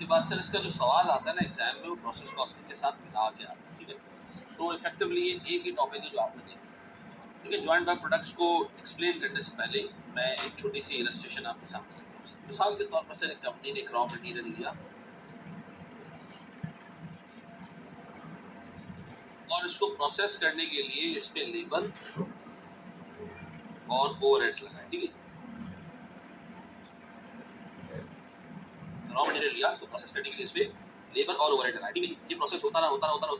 उसके बाद सर इसका जो सवाल आता है ना एग्जाम में, वो प्रोसेस कॉस्टिंग के साथ मिला के आता है, ठीक है। तो इफेक्टिवली ये एक ही टॉपिक है जो आपने देखा। क्योंकि जॉइंट बाय प्रोडक्ट्स को एक्सप्लेन करने से पहले मैं एक छोटी सी इलस्ट्रेशन आपके सामने रखता हूँ। मिसाल के तौर पर सर एक कंपनी ने एक रॉ मटेरियल लिया और इसको प्रोसेस करने के लिए इस पे लेबर और ओवरहेड्स लगाए, ठीक है। रॉ मटेरियल लिया, इसको प्रोसेस करने के लिए इस पे लेबर और ओवरहेड लगाए, ठीक है। ये प्रोसेस होता रहा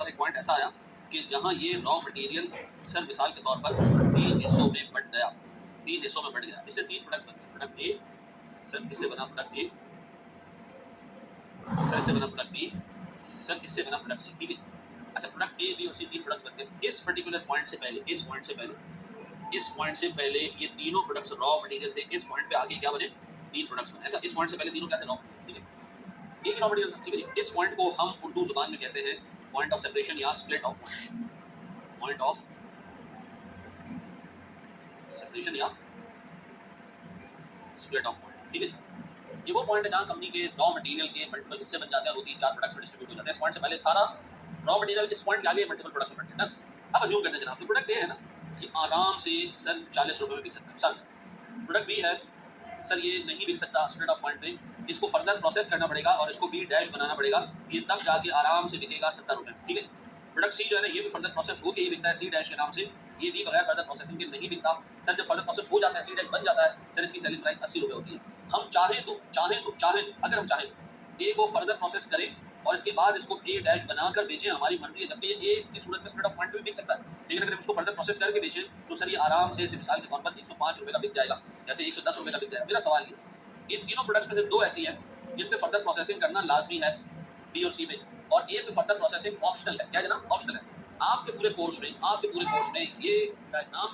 एक पॉइंट ऐसा आया कि जहाँ ये रॉ मटेरियल सर मिसाल के तौर पर 3 हिस्सों में बट गया, 3 हिस्सों में बट गया। इससे 3 प्रोडक्ट्स बन गए। प्रोडक्ट ए, सर इससे बना प्रोडक्ट ए, सर इससे बना प्रोडक्ट बी, सर इससे बना प्रोडक्ट सी, ठीक है। अच्छा, प्रोडक्ट ए, बी और सी 3 प्रोडक्ट्स बन गए। इस पर्टिकुलर पॉइंट से पहले, इस पॉइंट से पहले ये तीनों प्रोडक्ट्स रॉ मटेरियल थे। इस पॉइंट पे आके क्या बने? 3 प्रोडक्ट्स बने। ऐसा इस पॉइंट से पहले तीनों क्या थे? रॉ, ठीक है। एक रॉ मटेरियल था, ठीक है। इस पॉइंट को हम उर्दू जुबान में कहते हैं पॉइंट ऑफ सेपरेशन या split of point of separation या स्प्लिट ऑफ पॉइंट, ठीक है। ये वो पॉइंट है जहाँ कंपनी के रॉ मटेरियल के मल्टीपल हिस्से बन जाते हैं और वो 3-4 प्रोडक्ट्स में डिस्ट्रीब्यूट हो जाते हैं। इस पॉइंट से पहले सारा रॉ मटेरियल इस पॉइंट के आगे मल्टीपल प्रोडक्ट्स में बंटते हैं। अब अज्यूम करते हैं जनाब, प्रोडक्ट ए है ना, ये आराम से सर 40 रुपए में बिक सकता है। सर प्रोडक्ट बी है, सर ये नहीं बिक सकता स्प्लिट ऑफ पॉइंट पे, इसको फर्दर प्रोसेस करना पड़ेगा और इसको बी डैश बनाना पड़ेगा, ये तब जाके आराम से बिकेगा 70 रुपए में, ठीक है। प्रोडक्ट सी जो है ना, ये भी फर्दर प्रोसेस होके ही बिकता है सी डैश के नाम से, ये भी बगैर फर्दर प्रोसेसिंग के नहीं बिकता। सर जब फर्दर प्रोसेस हो जाता है, सी डैश बन जाता है, सर इसकी सेलिंग प्राइस 80 रुपए होती है। हम चाहें तो अगर हम चाहें तो ए को फर्दर प्रोसेस करें और इसके बाद इसको ए डैश बनाकर बेचें, हमारी मर्जी है। जबकि ये ए की सूरत में स्प्लिट ऑफ पॉइंट भी बिक सकता है, लेकिन अगर इसको फर्दर प्रोसेस करके बेचें तो सर ये आराम से मिसाल के तौर पर 105 रुपए का बिक जाएगा, जैसे 110 रुपए का बिक जाएगा। मेरा सवाल ये, इन तीनों प्रोडक्ट्स में से 2 ऐसी हैं जिन पे फर्दर प्रोसेसिंग करना लाजमी है, बी और सी पे, और ए पे फर्दर प्रोसेसिंग ऑप्शनल है। क्या जनाब? ऑप्शनल है। आपके पूरे कोर्स में ये डायग्राम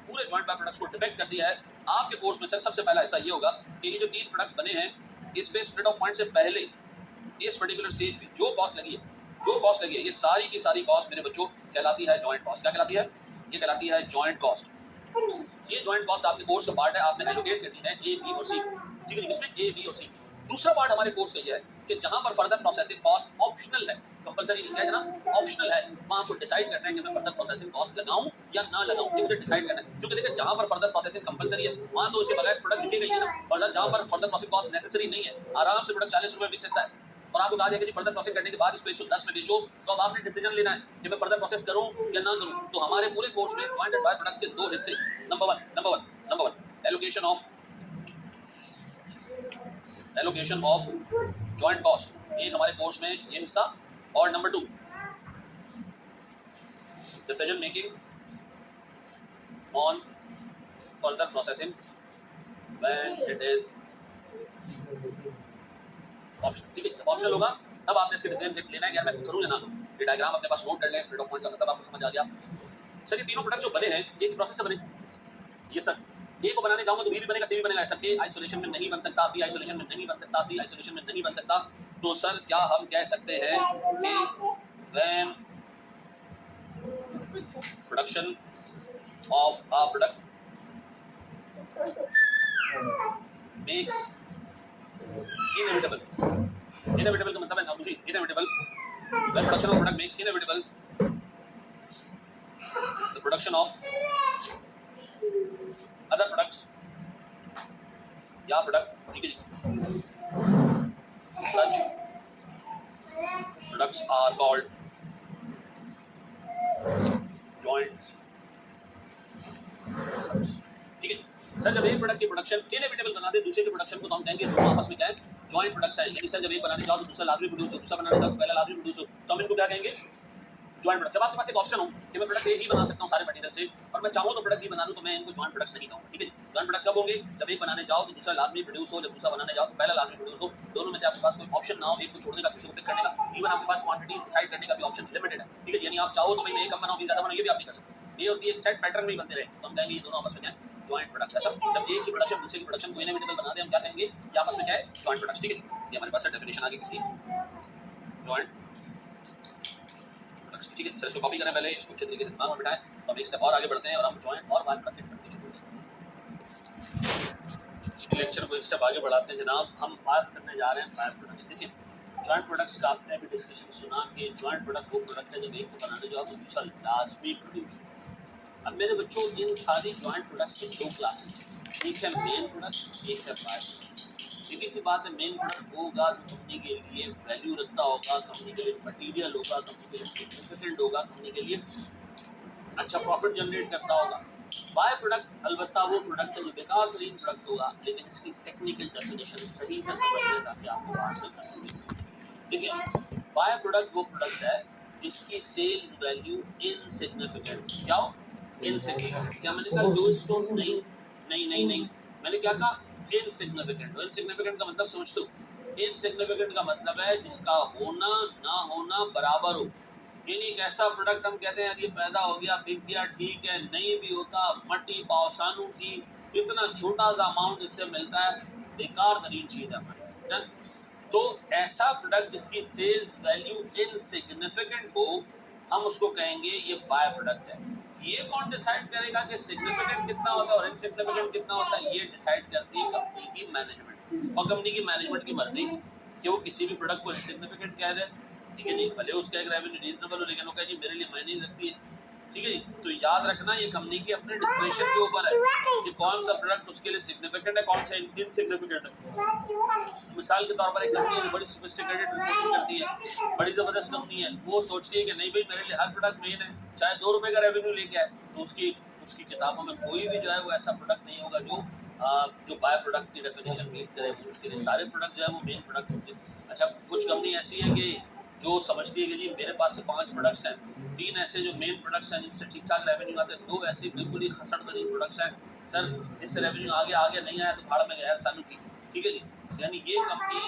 पूरे जॉइंट बाय प्रोडक्ट्स को डिपेक्ट कर दिया है। आपके कोर्स में सर सबसे पहला ऐसा ये होगा कि ये जो 3 प्रोडक्ट्स बने हैं, इस पे स्प्लिट ऑफ पॉइंट से पहले इस पर्टिकुलर स्टेज पे जो कॉस्ट लगी है, ये सारी की सारी कॉस्ट मेरे बच्चों कहलाती है जॉइंट कॉस्ट। क्या कहलाती है? ये कहलाती है जॉइंट कॉस्ट। ये जॉइंट कॉस्ट आपके कोर्स का पार्ट है, आपने एलोकेट करनी है ए, बी और सी, ठीक है। इसमें ए, बी और सी। दूसरा पार्ट हमारे कोर्स का ये है कि जहां पर फर्दर प्रोसेसिंग कॉस्ट ऑप्शनल है, कंपलसरी नहीं है ना, ऑप्शनल है, वहां आपको डिसाइड करना है कि मैं फर्दर प्रोसेसिंग कॉस्ट लगाऊं या ना लगाऊं, ये मुझे डिसाइड करना है। क्योंकि देखिए, जहां पर फर्दर प्रोसेसिंग कंपलसरी है वहां तो उसके बगैर प्रोडक्ट बिकेगा ही ना, और जहां पर फर्दर प्रोसेसिंग कॉस्ट नेसेसरी नहीं है, आराम से प्रोडक्ट 40 रुपए बिक सकता है। और आपको कहा जाएगा कि फर्दर प्रोसेस करने के बाद इसको 110 में बेचो, तो अब आपने डिसीजन लेना है कि मैं फर्दर प्रोसेस करूं या ना करूं। तो हमारे पूरे कोर्स में जॉइंट एंड बाय प्रोडक्ट्स के 2 हिस्से, number 1 allocation of joint cost, एक हमारे कोर्स में ये हिस्सा, और number 2 decision making on further processing when it is option, ठीक है। जब ऑप्शनल होगा तब आपने इसके डिसीजन लेना है कि यार मैं इसको करूं या ना करूं। ये डायग्राम अपने पास नोट कर लें, स्प्लिट ऑफ पॉइंट का मतलब आपको समझ आ गया। सर ये तीनों प्रोडक्ट जो बने हैं, ये एक प्रोसेस से बने। ये सर ए को बनाने जाऊंगा तो बी भी बनेगा, सी भी बनेगा। सर ए आइसोलेशन में नहीं बन सकता, बी आइसोलेशन में नहीं बन सकता, सी आइसोलेशन में नहीं बन सकता। तो सर क्या हम कह सकते हैं कि when production of a product makes inevitable का मतलब है ना, दूसरी inevitable, when production of product makes inevitable the production of other products या प्रोडक्ट, ठीक है जी, such products are called joint products, ठीक है। सर जब एक प्रोडक्ट की प्रोडक्शन इनएविटेबल बना दे दूसरे के प्रोडक्शन को, तो हम कहेंगे दोनों आपस में क्या है? जॉइंट प्रोडक्ट्स है। यानी सर जब एक बनाने जाओ तो दूसरा लाजमी प्रोड्यूस हो, दूसरा बनाने जाओ तो पहला लाजमी प्रोड्यूस हो, तो हम इनको क्या कहेंगे? Joint products. जब आपके पास एक ऑप्शन हो कि मैं प्रोडक्ट ए ही बना सकता हूं सारे मटेरियल से, और मैं चाहूं तो प्रोडक्ट बी बना लूं, तो मैं इनको जॉइंट प्रोडक्ट्स नहीं कहूंगा, ठीक है। जॉइंट प्रोडक्ट्स कब होंगे? जब एक बनाने जाओ तो दूसरा लाजमी प्रोड्यूस हो, जब दूसरा बनाने जाओ तो पहला लाजमी प्रोड्यूस हो, दोनों में से आपके पास कोई ऑप्शन ना हो, एक को छोड़ने का दूसरे को पिक करने का। इवन आपके पास क्वांटिटीज डिसाइड करने का भी ऑप्शन लिमिटेड है, ठीक है। यानी आप चाहो तो भाई मैं ए कम बनाऊं, बी ज्यादा बनाऊं, ये भी आप नहीं कर सकते। ए और बी एक सेट पैटर्न में ही बनते रहे, तो हम कहेंगे ये दोनों आपस में क्या है? Joint products. ऐसा जब एक की प्रोडक्शन दूसरे की प्रोडक्शन को इनएविटेबल बना दे, हम क्या कहेंगे? ये आपस में क्या है? जॉइंट प्रोडक्ट्स, ठीक है। ये हमारे पास डेफिनेशन आ गई किसकी? जॉइंट प्रोडक्ट्स, ठीक है। सर इसको कॉपी करें पहले, इसको अच्छे तरीके से दिमाग में बिठाएं, तो हम एक स्टेप और आगे बढ़ते हैं और हम जॉइंट और बाय प्रोडक्ट डिफरेंशिएशन को देखते हैं। लेक्चर को एक स्टेप आगे बढ़ाते हैं जनाब। हम बात करने जा रहे हैं बाय प्रोडक्ट्स, देखिए जॉइंट प्रोडक्ट्स का आपने अभी डिस्कशन सुना कि जॉइंट प्रोडक्ट वो प्रोडक्ट है जब एक को बनाने जाओ तो दूसरा लाजमी प्रोड्यूस हो। अब मेरे बच्चों इन सारी जॉइंट प्रोडक्ट्स की दो क्लासेस हैं, एक है मेन प्रोडक्ट, एक है बाय प्रोडक्ट। सीधी सी बात है, मेन प्रोडक्ट वो होगा जो कंपनी के लिए वैल्यू रखता होगा, कंपनी के लिए मटीरियल होगा, कंपनी के लिए सिग्निफिकेंट होगा, कंपनी के लिए अच्छा प्रॉफिट जनरेट करता होगा। बाय प्रोडक्ट अलबत्ता वो प्रोडक्ट है जो बेकार तरीन प्रोडक्ट होगा, लेकिन इसकी टेक्निकल डेफिनेशन सही से समझ लें ताकि आपको बात में कर सकें। ठीक है, बाय प्रोडक्ट वो प्रोडक्ट है जिसकी सेल्स वैल्यू इनसिग्निफिकेंट। क्या हो? इनसिग्निफिकेंट। क्या मैंने कहा लो स्टोन? नहीं नहीं नहीं नहीं, मैंने क्या कहा? इनसिग्निफिकेंट। इनसिग्निफिकेंट का मतलब समझ दो। इनसिग्निफिकेंट का मतलब है जिसका होना ना होना बराबर हो। यानी एक ऐसा प्रोडक्ट हम कहते हैं ये पैदा हो गया, बिक गया, ठीक है, नहीं भी होता, मट्टी पावसानू की इतना छोटा सा अमाउंट इससे मिलता है, बेकार तरीन चीज है हमारी। तो ऐसा प्रोडक्ट जिसकी सेल्स वैल्यू इनसिग्निफिकेंट हो, हम उसको कहेंगे ये बाय प्रोडक्ट है। ये कौन डिसाइड करेगा कि सिग्निफिकेंट कितना होता है और इनसिग्निफिकेंट कितना होता है? ये डिसाइड करती है कंपनी की मैनेजमेंट। और कंपनी की मैनेजमेंट की मर्जी कि वो किसी भी प्रोडक्ट को इनसिग्निफिकेंट कह दे, ठीक है जी, भले उसका एक रेवेन्यू रीजनेबल हो, लेकिन वो कहे जी मेरे लिए मायने नहीं रखती है, ठीक है जी। तो याद रखना ये कंपनी की अपने डिस्क्रिप्शन के ऊपर है कि कौन सा प्रोडक्ट उसके लिए सिग्निफिकेंट है, कौन सा इनसिग्निफिकेंट है। मिसाल के तौर पर एक कंपनी है बड़ी सोफिस्टिकेटेड रिपोर्टिंग करती है, बड़ी ज़बरदस्त कंपनी है, वो सोचती है कि नहीं भाई मेरे लिए हर प्रोडक्ट मेन है, चाहे ₹2 का रेवेन्यू लेके आए, तो उसकी उसकी किताबों में कोई भी जो है वो ऐसा प्रोडक्ट नहीं होगा जो बाय प्रोडक्ट की डेफिनेशन मीट करे। उसके लिए सारे प्रोडक्ट जो है वो मेन प्रोडक्ट होंगे। अच्छा, कुछ कंपनी ऐसी है कि जो समझती है कि जी मेरे पास से 5 प्रोडक्ट्स हैं, 3 ऐसे जो मेन प्रोडक्ट्स हैं जिनसे ठीक ठाक रेवेन्यू आते हैं, 2 ऐसे बिल्कुल ही खसड़ तरीन प्रोडक्ट्स हैं, सर जिससे रेवेन्यू आगे आगे नहीं आया तो भाड़ में गया सालों की, ठीक है जी। यानी ये कंपनी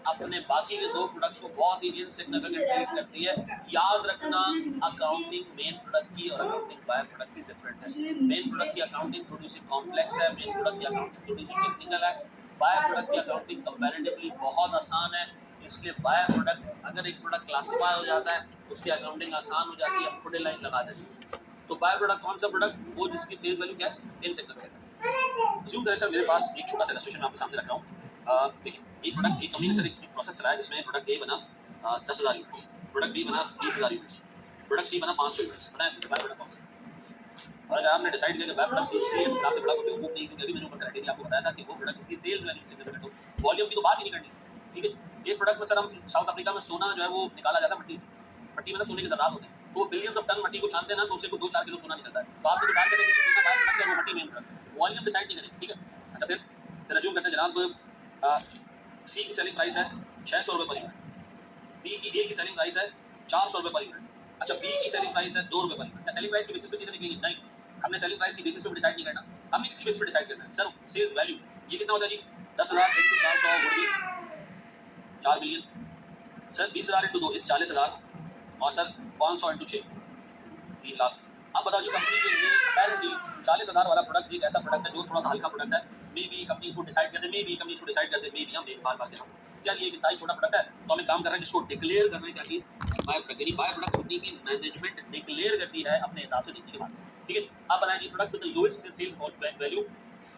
अपने बाकी के 2 प्रोडक्ट्स को बहुत ही इनसिग्निफिकेंट ट्रीट करती है। याद रखना, अकाउंटिंग मेन प्रोडक्ट की और अकाउंटिंग बाय प्रोडक्ट की डिफरेंट है। मेन प्रोडक्ट की अकाउंटिंग थोड़ी सी कॉम्प्लेक्स है, मेन प्रोडक्ट की अकाउंटिंग थोड़ी सी टेक्निकल है। बाय प्रोडक्ट की अकाउंटिंग कंपैरेटिवली बहुत आसान है, इसलिए बाय प्रोडक्ट अगर एक प्रोडक्ट क्लासिफाई हो जाता है उसकी अकाउंटिंग आसान हो जाती है, हम थोड़े लाइन लगा देते हैं उसको। तो बाय प्रोडक्ट कौन सा प्रोडक्ट? वो जिसकी सेल्स वैल्यू क्या है? इनसिग्निफिकेंट है। अज्यूम करें सर मेरे पास एक छोटा सा इलस्ट्रेशन मैं आपके सामने रख रहा हूँ। देखिए, एक प्रोडक्ट एक कंपनी ने सर एक प्रोसेस चलाया जिसमें प्रोडक्ट ए बना 10,000 यूनिट्स, प्रोडक्ट बी बना 20,000 यूनिट्स, प्रोडक्ट सी बना 500 यूनिट्स। बताएं इसमें से बाय प्रोडक्ट कौन सा? और अगर आपने डिसाइड किया कि बाय प्रोडक्ट सी है, तो आपसे बड़ा कोई बेवकूफ नहीं, क्योंकि अभी मैंने ऊपर क्राइटेरिया आपको बताया था कि वो प्रोडक्ट जिसकी सेल्स वैल्यू सिग्निफिकेंट हो। वॉल्यूम की तो बात ही नहीं करनी, ठीक है। एक प्रोडक्ट में सर हम साउथ अफ्रीका में सोना जो है वो निकाला जाता है मट्टी से, मट्टी में ना सोने के ज़रात होते हैं, तो वो बिलियंस ऑफ टन मट्टी को छानते हैं ना, तो उससे 2-4 किलो सोना निकलता है। तो आपने डिसाइड करें कि सोना बाय प्रोडक्ट है, वो मट्टी मेन प्रोडक्ट है, वॉल्यूम डिसाइड नहीं करें, ठीक है। अच्छा, फिर अज्यूम करते हैं जनाब सी की सेलिंग प्राइस है 600 रुपये पर यूनिट, बी की ए की सेलिंग प्राइस है 400 रुपये पर यूनिट, अच्छा बी की सेलिंग प्राइस है 2 रुपये पर यूनिट। क्या सेलिंग प्राइस के बेसिस पे चीज़ें निकलेंगी? नहीं, हमने सेलिंग प्राइस की बेसिस पे डिसाइड नहीं करना, हमने किसकी बेसिस पे डिसाइड करना है? सर सेल्स वैल्यू ये कितना होता है जी? 10,000 into 400 would be 4 million. Sir 20,000 into 2 इस 40,000, और सर 500 इंटू 6 3 लाख। अब बताओ जी, कंपनी के लिए अपेरेंटली 40,000 वाला प्रोडक्ट एक ऐसा प्रोडक्ट है जो थोड़ा सा हल्का प्रोडक्ट है, मे बी कंपनी इसको डिसाइड कर दे, मे बी कंपनी इसको डिसाइड कर दे, मे बी हम एक बार कह रहा हूँ यार ये कितना ही छोटा प्रोडक्ट है, तो हमें काम कर रहा है जिसको डिक्लेयर करना है क्या चीज़? By product. यानी बाय प्रोडक्ट कंपनी की मैनेजमेंट डिक्लेयर करती है अपने हिसाब से देखने के बाद, ठीक है। आप बताएं जी, product with lowest sales value,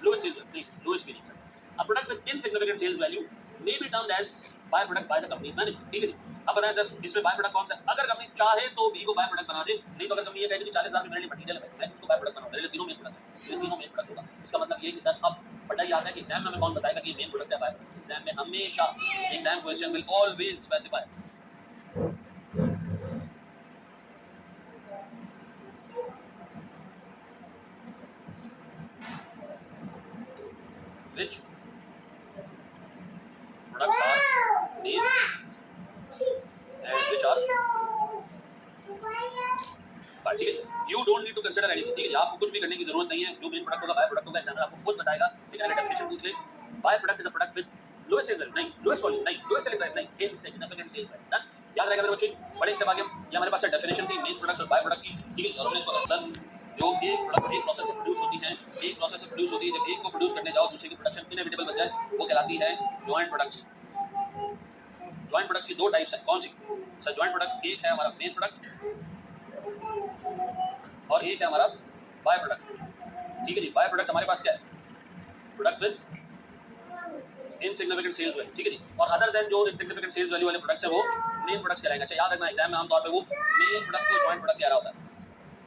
lowest sales, lowest भी नहीं sir, a product with insignificant sales value may be termed as by product by the company's management, ठीक है जी। अब बताएं सर इसमें बाय प्रोडक्ट कौन सा है? अगर कंपनी चाहे तो बी को बाय प्रोडक्ट बना दे, नहीं तो अगर कंपनी ये कहे कि 40,000 की मेरे लिए मटेरियल है, मैं उसको बाय प्रोडक्ट बनाऊं, मेरे लिए तीनों मेन प्रोडक्ट्स हैं, ये तीनों मेन प्रोडक्ट्स होगा। इसका मतलब ये कि सर अब पता ही आता है कि एग्जाम में हमें कौन बताएगा कि ये मेन प्रोडक्ट है बाय प्रोडक्ट? एग्जाम में हमेशा exam question will always specify which products are main and which are part, ठीक है। You don't need to consider anything, ठीक है। आपको कुछ भी करने की जरूरत नहीं है, जो मेन प्रोडक्ट होगा बाय प्रोडक्ट होगा, एग्जामिनर आपको खुद बताएगा। लेकिन अगर डेफिनेशन पूछ ले, by product is a product with lowest sale value, नहीं लोएस्ट वॉल्यूम, नहीं लोएस्ट सेलिंग प्राइस, नहीं इनसिग्निफिकेंट सेल्स वैल्यू, डन। याद रहेगा मेरे बच्चों, बड़े स्टेप आगे हम, ये हमारे पास डेफिनेशन थी मेन प्रोडक्ट्स और बाय प्रोडक्ट की, ठीक है। और हमने इसको सर जो एक प्रोडक्ट एक प्रोसेस से प्रोड्यूस होती है, एक प्रोसेस से प्रोड्यूस होती है, जब एक को प्रोड्यूस करने जाओ दूसरे की प्रोडक्शन इनएविटेबल बन जाए, वो कहलाती है जॉइंट प्रोडक्ट्स। जॉइंट प्रोडक्ट्स की दो टाइप्स हैं, कौन सी? सर जॉइंट प्रोडक्ट एक है हमारा मेन प्रोडक्ट और एक है हमारा बाय प्रोडक्ट, ठीक है जी। बाय प्रोडक्ट हमारे पास क्या है? Product with insignificant sales value, ठीक है जी। और अदर देन जो इनसिग्निफिकेंट सेल्स वैल्यू वाले प्रोडक्ट्स है वो मेन प्रोडक्ट्स कहलाएंगे। अच्छा याद रखना एग्जाम में आमतौर पे वो मेन प्रोडक्ट को जॉइंट प्रोडक्ट कह रहा होता है।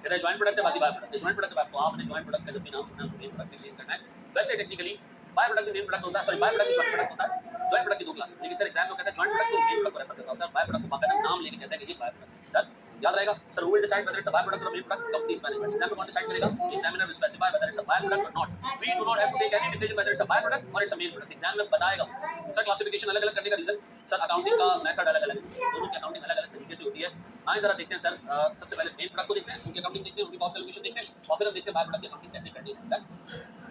कहता है जॉइंट प्रोडक्ट है, बाकी बाय प्रोडक्ट है। जॉइंट प्रोडक्ट है, आपको आपने जॉइंट प्रोडक्ट का जब भी नाम सुना है उसको मेन प्रोडक्ट में करना है। वैसे टेक्निकली बाय प्रोडक्ट भी मेन प्रोडक्ट होता है, सॉरी बाय प्रोडक्ट भी जॉइंट प्रोडक्ट होता है। जॉइंट प्रोडक्ट की दो क्लास है, लेकिन सर एग्जाम में कहता है जॉइंट प्रोडक्ट को मेन प्रोडक्ट को रेफर करता है, बाय प्रोडक्ट को बाकायदा नाम लेके कहता है कि ये बाय प्रोडक्ट है। याद रहेगा sir, who will decide whether it's a by product और main product? Company's management. Exam में कौन डिसाइड करेगा? Examiner will specify whether it's a by product और not. We do not have to take any decision whether it's a by product और it's a main product. Exam में बताएगा sir. Classification अलग अलग करने का रीजन सर, अकाउंटिंग का method अलग अलग है, दोनों की अकाउंटिंग अलग अलग तरीके से होती है। आइए जरा देखते हैं सर, सबसे पहले मेन प्रोडक्ट को देखते हैं, उनकी अकाउंटिंग देखते हैं, उनकी कॉस्ट कैलकुलेशन देखते हैं, और फिर हम देखते हैं बाय प्रोडक्ट की अकाउंटिंग कैसे करनी है।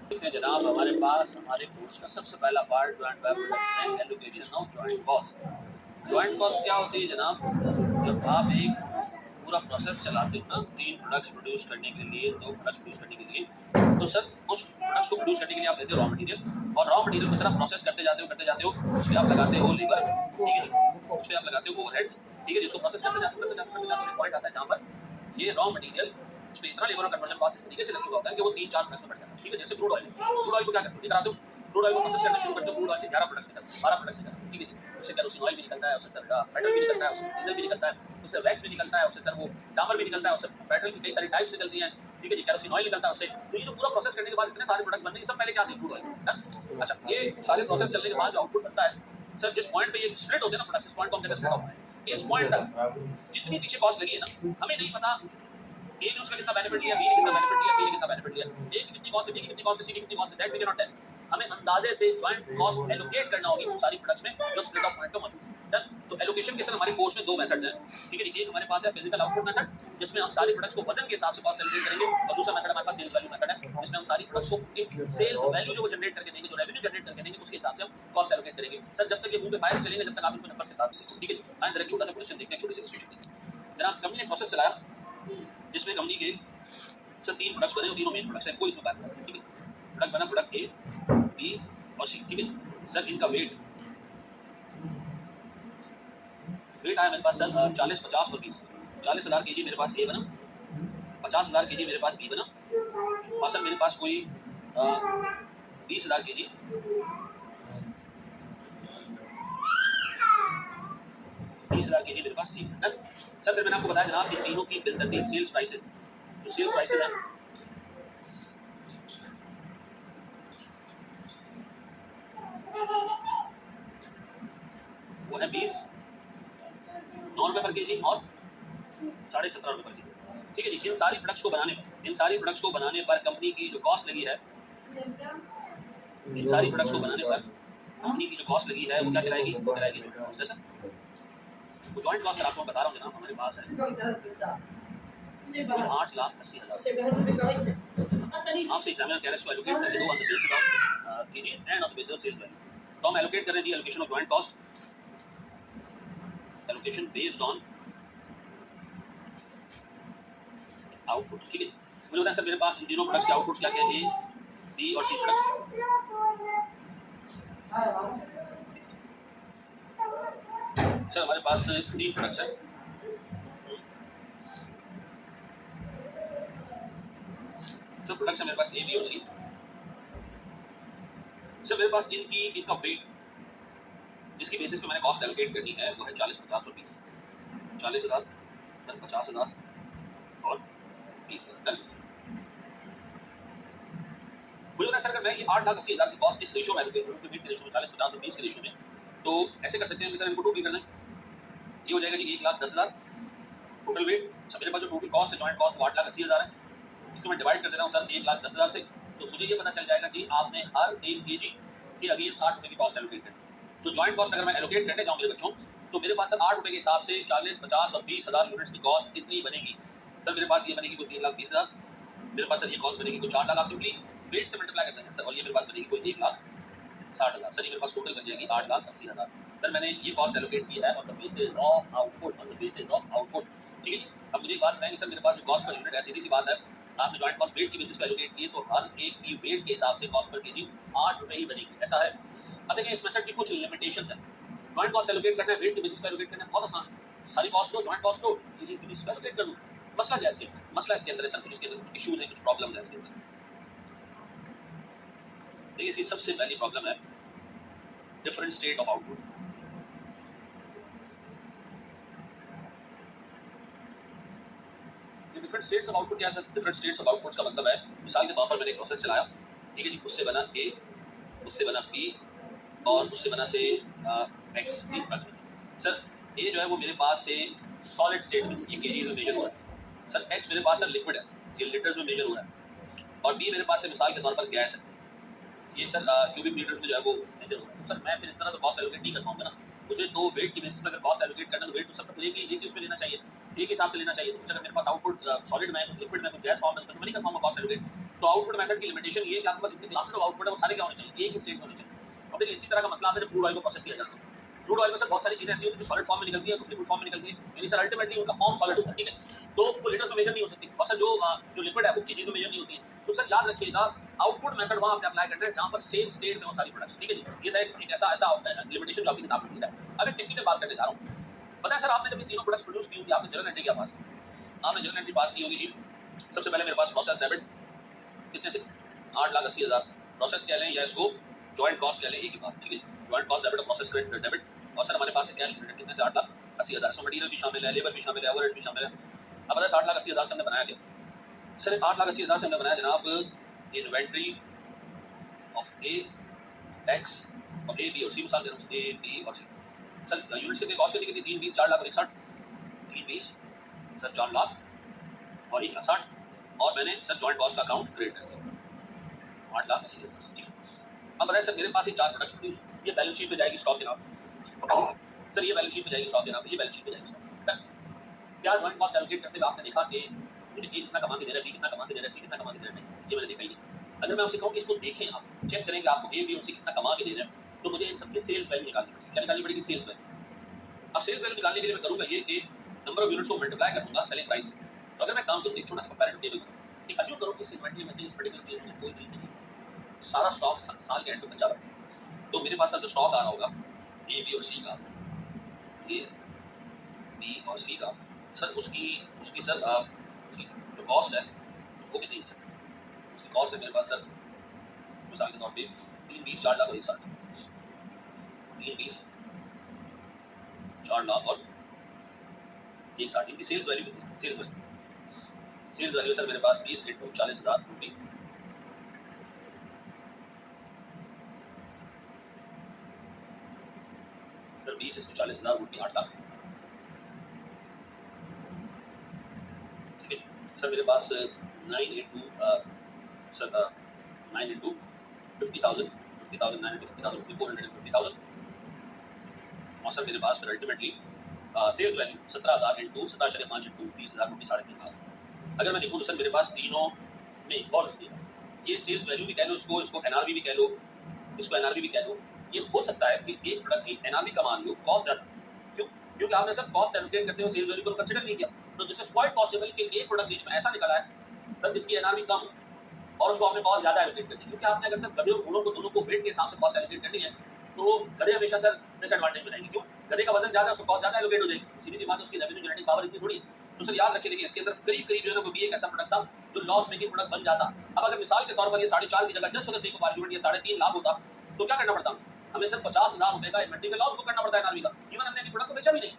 देखते हैं जनाब, हमारे पास हमारे कोर्स का सबसे पहला पार्ट जॉइंट बाय प्रोडक्ट्स में allocation of joint cost. Joint cost क्या होती है जनाब? जब आप एक पूरा प्रोसेस चलाते हो ना, 3 प्रोडक्ट्स प्रोड्यूस करने के लिए, 2 प्रोडक्ट्स प्रोड्यूस करने के लिए, तो सर उस प्रोडक्ट्स को प्रोड्यूस करने के लिए आप लेते हो रॉ मटेरियल, और रॉ मटेरियल को सर आप प्रोसेस करते जाते हो, उस पे आप लगाते हो लेबर, ठीक है जी, उस पे आप लगाते हो ओवरहेड्स, ठीक है जी, उसको प्रोसेस करते जाते हो, पॉइंट आता है जहाँ पर ये रॉ मटेरियल उस पे इतना लेबर और कन्वर्जन कॉस्ट इस तरीके से लग चुका होता है कि वो 3-4 प्रोडक्ट्स में बढ़ जाता है, ठीक है। जैसे क्रूड ऑयल को क्या करते हो, कराते हो क्रूड ऑयल को प्रोसेस करना शुरू करते हो, क्रूड ऑयल से 11 प्रोडक्ट्स निकलते हैं, 12 प्रोडक्ट्स निकलते हैं, ठीक है जी। उससे केरोसिन ऑयल भी निकलता है, उससे सर पेट्रोल भी निकलता है, उससे डीजल भी निकलता है, उससे वैक्स भी निकलता है, उससे सर वो डामर भी निकलता है, उससे पेट्रोल की कई सारी टाइप्स निकलती हैं, ठीक है जी। केरोसिन ऑयल निकलता है उससे। तो ये जो पूरा प्रोसेस करने के बाद इतने सारे प्रोडक्ट्स बनने, ये सब पहले क्या थे? Crude oil. अच्छा, ये सारे प्रोसेस चलने के बाद जो आउटपुट बनता है सर, जिस पॉइंट पे ये स्प्लिट होते हैं ना प्रोडक्ट्स, इस पॉइंट को हम कहते हैं स्प्लिट ऑफ। इस पॉइंट तक जितनी पीछे कॉस्ट लगी है ना, हमें नहीं पता ए ने उसका कितना बेनिफिट लिया, बी ने कितना बेनिफिट लिया, सी ने कितना बेनिफिट लिया, ए की कितनी कॉस्ट है, बी की कितनी कॉस्ट है, सी की कितनी कॉस्ट है, that we can not tell. हमें अंदाजे से जॉइंट कॉस्ट एलोकेट करना होगी उन सारी प्रोडक्ट्स में जो स्प्लिट ऑफ पॉइंट पे मौजूद है। डन। तो एलोकेशन के सर हमारे कोर्स में 2 मेथड्स हैं, ठीक है जी। एक हमारे पास है फिजिकल आउटपुट मेथड, जिसमें हम सारी प्रोडक्ट्स को वजन के हिसाब से कॉस्ट एलोकेट करेंगे, और दूसरा मेथड हमारे पास सेल्स वैल्यू मेथड है, जिसमें हम सारी प्रोडक्ट्स को उनके सेल्स वैल्यू जो वो जनरेट करके देंगे, जो रेवेन्यू जनरेट करके देंगे, उसके हिसाब से हम कॉस्ट एलोकेट करेंगे। सर जब तक ये मुंह पे फायर चलेंगे, जब तक आप इनको नंबर्स के साथ देखो, ठीक है। आइए जरा एक छोटा सा क्वेश्चन देखते हैं, छोटी सी इलस्ट्रेशन देखते हैं। जनाब कंपनी ने प्रोसेस चलाया जिसमें कंपनी के सर 3 प्रोडक्ट्स बने, और तीनों मेन प्रोडक्ट्स हैं, कोई इसमें बात नहीं, ठीक है। प्रोडक्ट बना प्रोडक्ट ए, बी और सी, ठीक है सर। इनका वेट आया मेरे पास सर 40, 50 और 20। 40,000 केजी मेरे पास ए बना, 50,000 केजी मेरे पास बी बना, और सर मेरे पास कोई 20,000 केजी 20,000 केजी मेरे पास सी बना। सर फिर मैंने आपको बताया जनाब कि तीनों की बिल तरतीब सेल्स प्राइसेस, जो सेल्स प्राइसेस हैं वो है 20, 9 रुपये पर केजी और 17.5 रुपये पर केजी, ठीक है जी। इन सारी प्रोडक्ट्स को बनाने पर कंपनी की जो कॉस्ट लगी है, इन सारी प्रोडक्ट्स को बनाने पर कंपनी की जो कॉस्ट लगी है वो क्या कहलाएगी? वो कहलाएगी जॉइंट कॉस्ट है सर। वो जॉइंट कॉस्ट सर आपको बता रहा हूँ जनाब, हमारे पास है 8,80,000। आपसे एग्जामिनर कह रहे हैं इसको एलोकेट करके दो on the basis of kgs and on the basis of sales value. तो हम एलोकेट कर रहे हैं जी, allocation of joint cost, allocation based on output, ठीक है। मुझे बताया सर मेरे पास इन तीनों प्रोडक्ट्स के आउटपुट्स क्या क्या है, ए, बी और सी प्रोडक्ट्स। सर हमारे पास 3 प्रोडक्ट्स हैं, सर प्रोडक्ट्स है मेरे पास ए, बी और सी। सर मेरे पास इनका वेट जिसकी बेसिस पे मैंने कॉस्ट एलोकेट करनी है वो है 40, 50 और 20। 40,000 फिर 50,000 और 20,000। मुझे पता सर अगर मैं ये 8,80,000 की कॉस्ट इस रेशियो में एलोकेट करूँ, वेट के रेशियो में 40, 50 और 20 के रेशियो में, तो ऐसे कर सकते हैं कि सर इनको टोटल कर लें। ये हो जाएगा जी 1,10,000 टोटल वेट। सब मेरे पास जो टोटल कॉस्ट है, जॉइंट कॉस्ट, वो 8,80,000 है। इसको मैं डिवाइड कर देता हूँ सर 1,10,000 से, तो मुझे ये पता चल जाएगा जी आपने हर 1 केजी के अगेंस्ट 60 रुपये की कॉस्ट एलोकेट करनी। तो जॉइंट कॉस्ट अगर मैं एलोकेट करने जाऊँ मेरे बच्चों, तो मेरे पास सर 8 रुपये के हिसाब से 40, 50 और 20,000 यूनिट्स की कॉस्ट कितनी बनेगी? सर मेरे पास ये बनेगी कोई 3,20,000, मेरे पास सर ये कॉस्ट बनेगी कोई 4 लाख। आप सिंपली वेट से मल्टीप्लाई करते हैं सर, और ये मेरे पास बनेगी कोई 1,60,000। सर ये मेरे पास टोटल बन जाएगी 8,80,000। सर मैंने ये कॉस्ट एलोकेट की है on the basis of output, on the basis of output, ठीक है। अब मुझे एक बात बताएंगे सर, मेरे पास जो कॉस्ट पर यूनिट है, सीधी सी बात है, आपने जॉइंट कॉस्ट वेट की बेसिस पर एलोकेट की है, तो हर एक की वेट के हिसाब से कॉस्ट पर केजी 8 रुपये ही बनेगी, ऐसा है। अब देखिए इस मेथड की कुछ लिमिटेशन है। जॉइंट कॉस्ट एलोकेट करना है, वेट की बेसिस पर एलोकेट करना है, बहुत आसान है। सारी कॉस्ट को जॉइंट कॉस्ट को केजीज की बेसिस पर एलोकेट कर दो। मसला क्या है इसके अंदर? मसला इसके अंदर है सर, इसके अंदर कुछ इश्यूज हैं, कुछ प्रॉब्लम्स हैं इसके अंदर। देखिए इसकी सबसे पहली प्रॉब्लम है different state of output. Different states of output क्या है? डिफरेंट स्टेट्स ऑफ आउटपुट्स का मतलब है, मिसाल के तौर पर मैंने एक प्रोसेस चलाया, ठीक है जी, उससे बना ए, उससे बना बी और उससे बना से एक्स, तीन प्रोडक्ट्स बने। सर ए जो है वो मेरे पास से सॉलिड स्टेट में, ये केजीज में मेजर हो रहा है। सर एक्स मेरे पास सर लिक्विड है, ये लीटर्स में मेजर हो रहा है। और बी मेरे पास से मिसाल के तौर पर गैस है, ये सर क्यूबिक मीटर्स में जो है वो मेजर हो रहा है। तो सर मैं फिर इस तरह तो कॉस्ट एलोकेट नहीं कर पाऊंगा ना। मुझे तो वेट की बेसिस पर अगर कॉस्ट एलोकेट करना, तो वेट तो सब एक ही उसमें लेना चाहिए, एक हिसाब से लेना चाहिए। तो कुछ अगर मेरे पास आउटपुट सॉलिड में है, कुछ लिक्विड में, कुछ गैस फॉर्म में, तो मैं नहीं कर पाऊंगा कॉस्ट एलोकेट। तो आउटपुट मेथड की लिमिटेशन ये है कि आपके पास जितने क्लासेस ऑफ आउटपुट है वो सारे क्या होने चाहिए, एक ही स्टेट में होने चाहिए। अब देखिए इसी तरह का मसला आता है जब क्रूड ऑयल को प्रोसेस किया जाता है। क्रूड ऑयल में सर बहुत सारी चीजें ऐसी होती है जो सॉलिड फॉर्म में निकलती है, कुछ लिक्विड फॉर्म में निकलती है, यानी सर अल्टीमेटली उनका फॉर्म सॉलिड होता है, ठीक है। तो वो लीटर्स में मेजर नहीं हो सकती, और सर जो लिक्विड है वो केजीज में मेजर नहीं होती है। तो सर याद रखिएगा आउटपुट मेथड वहां आपने अप्लाई करना है जहां पर सेम स्टेट में हो सारी प्रोडक्ट्स, ठीक है जी। ये था एक ऐसा लिमिटेशन जो आपकी किताब में लिखा है। अब एक टेक्निकल बात करने जा रहा हूँ। पता है सर आपने जब ये तीनों प्रोडक्ट्स प्रोड्यूस की होगी, आपने जर्नल एंट्री क्या पास की? आपने जर्नल एंट्री पास की होगी जी। सबसे पहले मेरे पास प्रोसेस डेबिट कितने से 8,80,000 प्रोसेस कह लें या इसको जॉइंट कॉस्ट कह लें, एक ही बात, ठीक है। जॉइंट कॉस्ट डेबिट और प्रोसेस क्रेडिट डेबिट। और सर हमारे पास है कैश क्रेडिट कितने से 8,80,000। इसमें मटीरियल भी शामिल है, लेबर भी शामिल है, ओवरहेड भी शामिल है। अब बताइए 8,80,000 से हमने बनाया क्या? सर 8,80,000 से हमने बनाया जनाब इन्वेंट्री ऑफ ए, एक्स और ए, बी और सी। मिसाल दे रहा हूँ, ए, बी और सी। सर यूनिट्स कितने कॉस्ट कितनी, 3, 20, 4 लाख और 1,60। 3, 20 सर 4 लाख और 1,60। और मैंने सर जॉइंट कॉस्ट का अकाउंट क्रिएट कर दिया 8,80,000, ठीक है। अब बताइए सर मेरे पास ये 4 प्रोडक्ट्स प्रोड्यूस, ये बैलेंस शीट पे जाएगी स्टॉक के नाम। सर ये बैलेंस शीट पे जाएगी स्टॉक के नाम, ये बैलेंस शीट पे जाएगी स्टॉक। क्या जॉइंट कॉस्ट एलोकेट करते हुए आपने देखा कि मुझे ए कितना कमा के दे रहा है, बी कितना कमा के दे रहा है, सी कितना कमा के दे रहा है? नहीं, ये मैंने देखा ही नहीं। अगर मैं आपसे कहूँ कि इसको देखें, आप चेक करें कि आपको ए, बी और सी कितना कमा के दे रहे हैं, तो मुझे इन सबकी सेल्स वैल्यू निकालनी पड़ेगी। क्या निकालनी पड़ेगी? Sales value. अब सेल्स वैल्यू निकालने के लिए मैं करूँगा ये कि नंबर ऑफ यूनिट्स को मल्टीप्लाई कर दूंगा सेलिंग प्राइस से। तो अगर मैं काम करूँ एक छोटा सा कंपैरेटिव टेबल करूँ, अज्यूम करो कि इस इन्वेंट्री में से इस पर्टिकुलर चीज में कोई चीज़ नहीं, सारा स्टॉक साल के एंड में बचा हुआ है। तो मेरे पास अब जो स्टॉक आ रहा होगा ए, बी और सी का, ए, बी और सी का, सर उसकी उसकी सर उसकी जो कॉस्ट है वो कितनी है सर? उसकी कॉस्ट है मेरे पास सर मिसाल के तौर पे 3, 20, 4 लाख और 1,60। 3, 20, 4 लाख और 1,60। इनकी सेल्स वैल्यू कितनी है? सेल्स वैल्यू सर मेरे पास 20 × 40,000 रुपये। सर 20 × 40,000 रुपये 8 लाख, ठीक है। सर मेरे पास 9 × सर 9 × 50,000, 50,000 9 × 50,000 450,000। और सर मेरे पास फिर अल्टीमेटली सेल्स वैल्यू 17,000 × 17.5 × 20,000 रुपये 3.5 लाख। अगर मैं देखूँ तो सर मेरे पास तीनों में बहुत सी ये सेल्स वैल्यू भी कह लो, इसको एनआरवी भी कह लो, इसको एनआरवी भी कह लो। ये हो सकता है कि एक प्रोडक्ट की एनआरवी कम आ रही हो, कॉस्ट ज़्यादा। क्यों? क्योंकि आपने सर कॉस्ट एलोकेट करते हुए सेल्स वैल्यू को कंसीडर नहीं किया। तो दिस इज क्वाइट पॉसिबल कि एक प्रोडक्ट बीच में ऐसा निकला है जिसकी एनआरवी कम और उसको आपने कॉस्ट ज़्यादा एलोकेट कर दी। क्योंकि आपने अगर सर गधे और घोड़ों को दोनों को वेट के हिसाब से कॉस्ट एलोकेट करनी है, तो गधे हमेशा सर डिसएडवांटेज में रहेंगे। क्यों? गधे का वजन ज़्यादा है, उसको कॉस्ट ज़्यादा एलोकेट हो जाएगी। सीधी सी बात है, उसकी रेवेन्यू जनरेटिंग पावर इतनी थोड़ी है। तो सर याद रखिए, देखिए इसके अंदर करीब करीब जो है ना वो भी एक ऐसा प्रोडक्ट था जो लॉस मेकिंग प्रोडक्ट बन जाता। अब अगर मिसाल के तौर पर ये 4.5 की जगह just for the sake of argument ये 3.5 लाख होता, तो क्या करना पड़ता? हमें सर 50,000 रुपए का इन्वेंट्री का लॉस को करना पड़ता है एनआरवी का। इवन हमने अभी प्रोडक्ट को बेचा भी नहीं।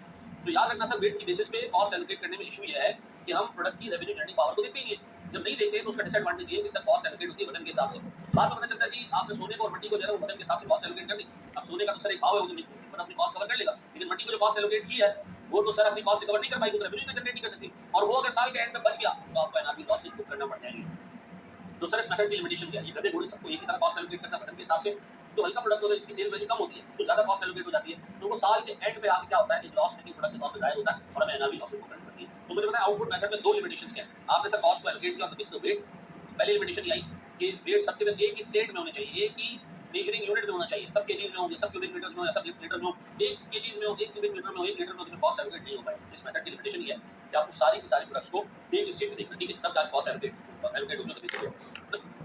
तो याद रखना सर वेट की बेसिस पे कॉस्ट एलोकेट करने में इशू ये है कि हम प्रोडक्ट की रेवेन्यू जनरेटिंग पावर को देखते ही नहीं है। जब नहीं देखते तो उसका डिसएडवांटेज ये है कि सर कॉस्ट एलोकेट होती है वजन के हिसाब से। बाद में पता चलता है कि आपने सोने को और मट्टी को जो है वजन के हिसाब से कॉस्ट एलोकेट कर दी। अब सोने का तो सर एक भाव है, वो तो मतलब अपनी कॉस्ट कवर कर लेगा, लेकिन मट्टी को जो कॉस्ट एलोकेट की है वो तो सर अपनी कॉस्ट कवर नहीं कर पाएगी, तो रेवेन्यू में जनरेट नहीं कर सकती। और वो अगर साल के एंड में बच गया तो आपको एनआरवी लॉसेस बुक करना पड़ जाएंगे। तो सर इस मेथड की लिमिटेशन क्या है? ये गधे घोड़े सबको एक ही तरह कॉस्ट एलोकेट करता है वजन के हिसाब से। जो हल्का प्रोडक्ट होता है इसकी सेल्स वैल्यू कम होती है, उसको ज्यादा कॉस्ट एलोकेट हो जाती है, तो वो साल के एंड पे आके क्या होता है, एक लॉस मेकिंग प्रोडक्ट के तौर पे जाहिर होता है और हमें एनआरवी लॉसेस बुक करनी पड़ती है। तो मुझे पता है आउटपुट मेथड में दो लिमिटेशंस क्या हैं। आपने सर कॉस्ट को एलोकेट किया और बेसिस ऑफ वेट। पहली लिमिटेशन ये आई कि वेट सबके में एक ही स्टेट में होने चाहिए, एक ही मेजरिंग यूनिट में होना चाहिए, सब केजीज में होंगे, सब क्यूबिक मीटर्स में हो, सब लीटर्स में हो। एक केजीज में हो, एक क्यूबिक मीटर में हो, एक लीटर में हो, तो कॉस्ट एलोकेट नहीं हो पाएगी। इस मेथड की लिमिटेशन ये है कि आपको सारी की सारी प्रोडक्ट्स को एक स्टेट में देखना, ठीक है, तब जाके कॉस्ट एलोकेट होगी।